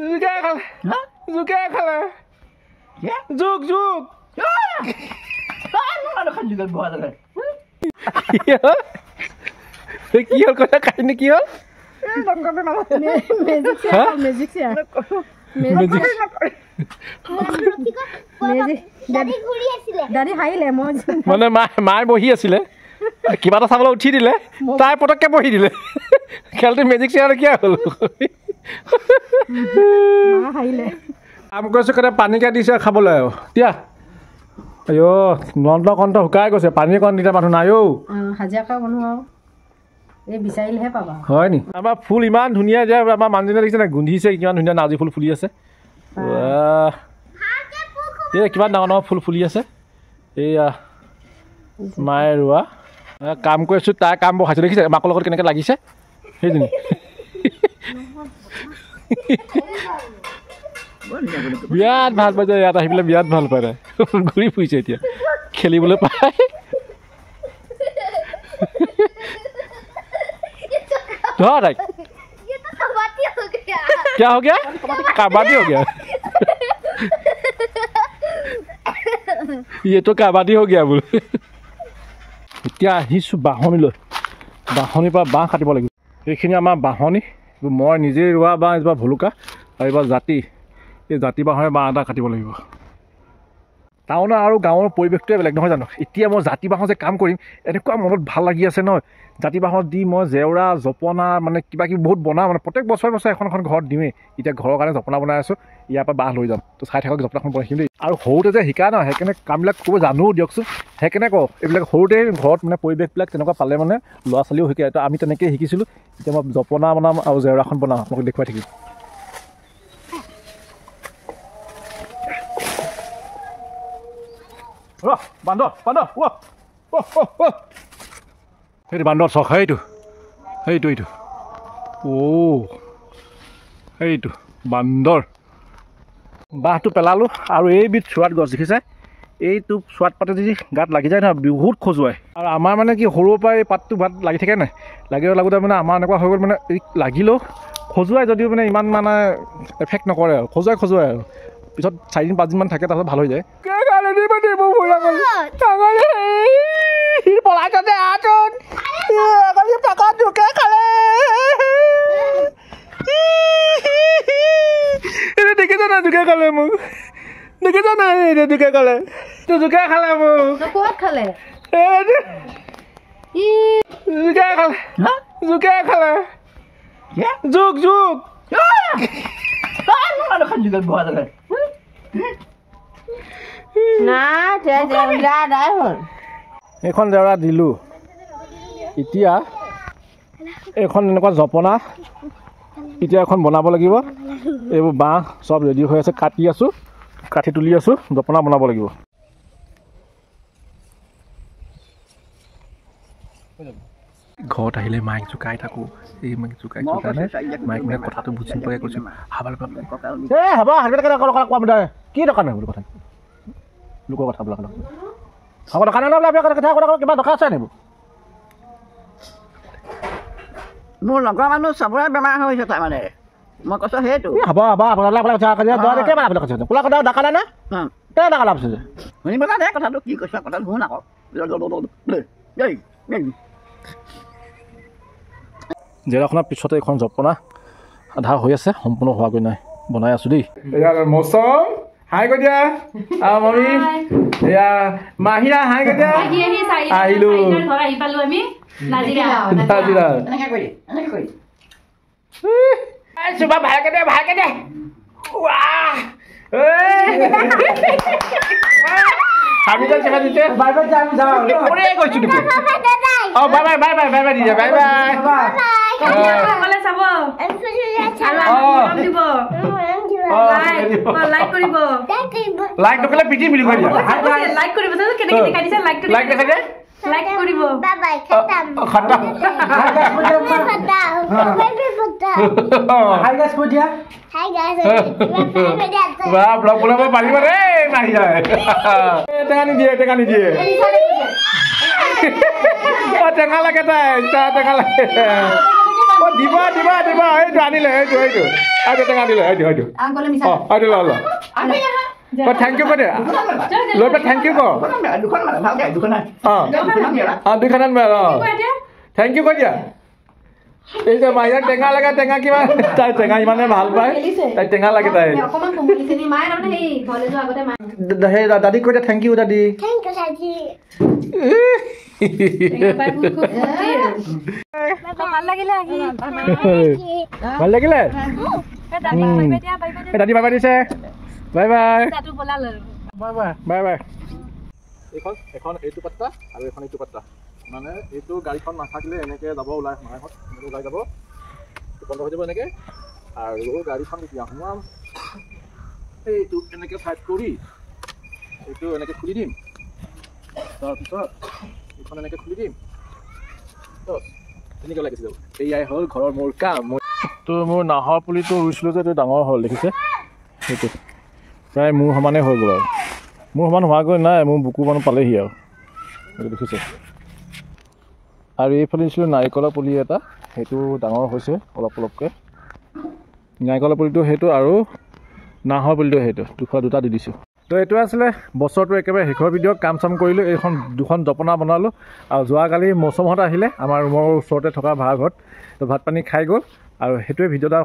জুকে খালে জুকে খালে জুক জুক কি হল কথা কাহিনী কি হল মানে মায়ে বহি আছিলে কিবা এটা চাবলৈ উঠি দিলে তাই পটককে বহি দিলে খেলটো মেজিক চেয়াৰ কিয় হ'ল কাম কৰিছোঁ কাৰণে পানীকে দিছে খাবলৈ আৰু দিয়া আইঅ নন্দ কণ্ঠ শুকাই গৈছে পানী কণ দিলে মানুহ নাই অ' হাজিৰা কৰা মানুহ আৰু এই বিচাৰিলেহে পাবা হয় নি আমাৰ ফুল ইমান ধুনীয়া যে আমাৰ মানুহজনে দেখিছে নাই গোন্ধিছে কিমান ধুনীয়া নাৰ্জী ফুল ফুলি আছে এই কিমান ডাঙৰ ডাঙৰ ফুল ফুলি আছে এইয়া মায়ে ৰোৱা কাম কৰি আছোঁ তাই কাম বহাইছোঁ দেখিছে মাকৰ লগত কেনেকৈ লাগিছে সেইজনী বিৰাট ভাল পাইছে ইয়াত আহি পেলাই বিৰাট ভাল পায় তাই ঘূৰি ফুৰিছে এতিয়া খেলিবলৈ পায় ধৰ তাইক क्या हो गया काबादी हो गया ये तो काबादी हो गया बोल এতিয়া আহিছোঁ বাঁহনিলৈ বাঁহনিৰ পৰা বাঁহ কাটিব লাগিব এইখিনি আমাৰ বাঁহনি মই নিজে ৰোৱা বাঁহ এইবাৰ ভুলুকা আৰু এইবাৰ জাতি এই জাতি বাঁহৰে বাঁহ এটা কাটিব লাগিব টাউনৰ আৰু গাঁৱৰ পৰিৱেশটোৱে বেলেগ নহয় জানো এতিয়া মই জাতি বাঁহৰ যে কাম কৰিম এনেকুৱা মনত ভাল লাগি আছে নহয় জাতি বাঁহত দি মই জেওৰা জপনা মানে কিবা কিবি বহুত বনাওঁ মানে প্ৰত্যেক বছৰে বছৰে এখন ঘৰত দিওঁৱেই এতিয়া ঘৰৰ কাৰণে জপনা বনাই আছোঁ ইয়াৰ পৰা বাঁহ লৈ যাম তো চাই থাকক জপনাখন বনাইছিলোঁ দেই আৰু সৰুতে যে শিকা ন সেইকাৰণে কামবিলাক ক'ব জানো দিয়কচোন সেইকাৰণে কওঁ এইবিলাক সৰুতে ঘৰত মানে পৰিৱেশবিলাক তেনেকুৱা পালে মানে ল'ৰা ছোৱালীও শিকে তো আমি তেনেকৈয়ে শিকিছিলোঁ এতিয়া মই জপনা বনাম আৰু জেওৰাখন বনাম আপোনালোকক দেখুৱাই থাকিম বান্দৰ বান্দৰ সেইটো বান্দৰ চখ সেইটো সেইটো এইটো সেইটো বান্দৰ বাঁহটো পেলালোঁ আৰু এইবিধ চোৱাত গছ দেখিছে এইটো চোৱাত পাতে যদি গাত লাগি যায় নহয় বহুত খজুৱাই আৰু আমাৰ মানে কি সৰুৰ পৰা এই পাতটো গাত লাগি থাকে নাই লাগোঁতে মানে আমাৰ এনেকুৱা হৈ গ'ল মানে লাগিলেও খজুৱাই যদিও মানে ইমান মানে এফেক্ট নকৰে আৰু খজুৱাই আৰু পিছত 4-5 দিনমান থাকে তাৰপিছত ভাল হৈ যায় দেখিছা না জোকে খালে মোক দেখিছা না জোকে খালে জোকে খালে মোক ক'ত খালে জোকে খালে জোক জোক এইখন জেওৰা দিলোঁ এতিয়া এইখন এনেকুৱা জপনা এতিয়া এখন বনাব লাগিব এইবোৰ বাঁহ চব ৰেডি হৈ আছে কাটি আছোঁ কাঠি তুলি আছোঁ জপনা বনাব লাগিব ঘৰত আহিলে মাইক জোকাই থাকোঁ এই মাইক জোকাই কাৰণে মাইক মানে কথাটো বুজি পাই কৈছোঁ এই হ'ব কি দোকান হয় বোলো কথা লোকৰ কথা বোলা হ'ব দোকান কথা কিবা দৰকাৰ আছে নেকি মোৰ লগৰ মানুহ চবৰে বেমাৰ হৈছে তাৰমানে মই কৈছোঁ সেইটো হ'ব দোকান না কেই টকা লাভ আছে শুনিব দে কথাটো কি কৈছ কথাটো শুন আকৌ জেওৰাখনৰ পিছতে এইখন জপনা আধা হৈ আছে সম্পূৰ্ণ হোৱাগৈ নাই বনাই আছোঁ দেই মৌচম হাই কৈ দিয়া মমি এয়া মাহিৰা হাই কৈ দিয়া আহিলোঁ ভালকে দে আমি তো দেখা দিতে বাই বাই যাম যাও ওরে কইছো দেখো ও bye bye bye bye bye bye দিছে বাই বাই কলে চাব দিব লাইক কৰিব লাইক নকলে পিটি মিলি কই দিয়া লাইক কৰিব তো কেনে কেনে দেখাই দিছে লাইক দেখাই দে লাইক কৰিব বাই বাই খতম খতম হাই গাইস কৈ দিয়া হাই গাইস বাহ ব্লগ বনাব পাৰিব ৰে নাহি যায় টেঙা নিদিয়ে টেঙা লাগে তাই টেঙা লাগে দিবা এইটো আনিলে এইটো আইটো টেঙা দিলে আইটো আংকলে মিছা অঁ আইটো ল থেংক ইউ কৈ দে লৈ পেলাই থেংক ইউ ক দুখনমান ভালকে দুখনমান অঁ দুইখনত থেংক ইউ কৈ দিয়া এই যে মাইনাক টেঙা লাগে টেঙা কিবা তাই টেঙা ইমানে ভাল পায় তাই টেঙা লাগে তাই অকণমান কোমলিছে নি মায়ে তাৰমানে সেই ঘৰলৈ যোৱাৰ আগতে মায়ে সেই দাদী কৈ দিয়া থেংক ইউ দাদী ভাল লাগিলে আহি ভাল লাগিলে দাদী বাই বাই দিছে বাই বাই তাতো বলালো বাই বাই বাই বাই এখন এইটো পাত্তা আৰু এখন এইটো পাত্তা মানে এইটো গাড়ীখন নাথাকিলে এনেকৈ যাব ওলাই মাহঁত এনেকৈ ওলাই যাব বন্ধ হৈ যাব এনেকৈ আৰু গাড়ীখন এতিয়া সোমাম এইটো এনেকৈ চাইড কৰি এইটো এনেকৈ খুলি দিম তাৰপিছত এইখন এনেকৈ খুলি দিম তেনেকৈ লাগিছে যাব এয়াই হ'ল ঘৰৰ মোৰ কাম তো মোৰ নাহৰ পুলিটো ৰুইছিলোঁ যে এইটো ডাঙৰ হ'ল দেখিছে সেইটো প্ৰায় মোৰ সমানে হৈ গ'ল আৰু মোৰ সমান হোৱাগৈ নাই মোৰ বুকু মানুহ পালেহি আৰু এইটো দেখিছে আৰু এইফালে দিছিলোঁ নাৰিকলৰ পুলি এটা সেইটো ডাঙৰ হৈছে অলপ অলপকৈ নাৰিকলৰ পুলিটো সেইটো আৰু নাহৰ পুলিটো সেইটো দুটা দি দিছোঁ তো এইটো আছিলে বছৰটো একেবাৰে শেষৰ ভিডিঅ' কাম চাম কৰিলোঁ এইখন দুখন জপনা বনালোঁ আৰু যোৱাকালি মৌচুমহঁত আহিলে আমাৰ ৰুমৰ ওচৰতে থকা ভাড়াঘৰত তো ভাত পানী খাই গ'ল আৰু সেইটোৱে ভিডিঅ' এটা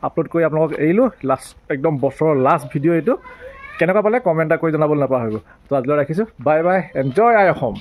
আপলোড কৰি আপোনালোকক এৰিলোঁ লাষ্ট একদম বছৰৰ লাষ্ট ভিডিঅ' এইটো কেনেকুৱা পালে কমেণ্ট এটা কৰি জনাবলৈ নাপাহৰিব তো আজিলৈ ৰাখিছোঁ বাই বাই এনজয় আই অসম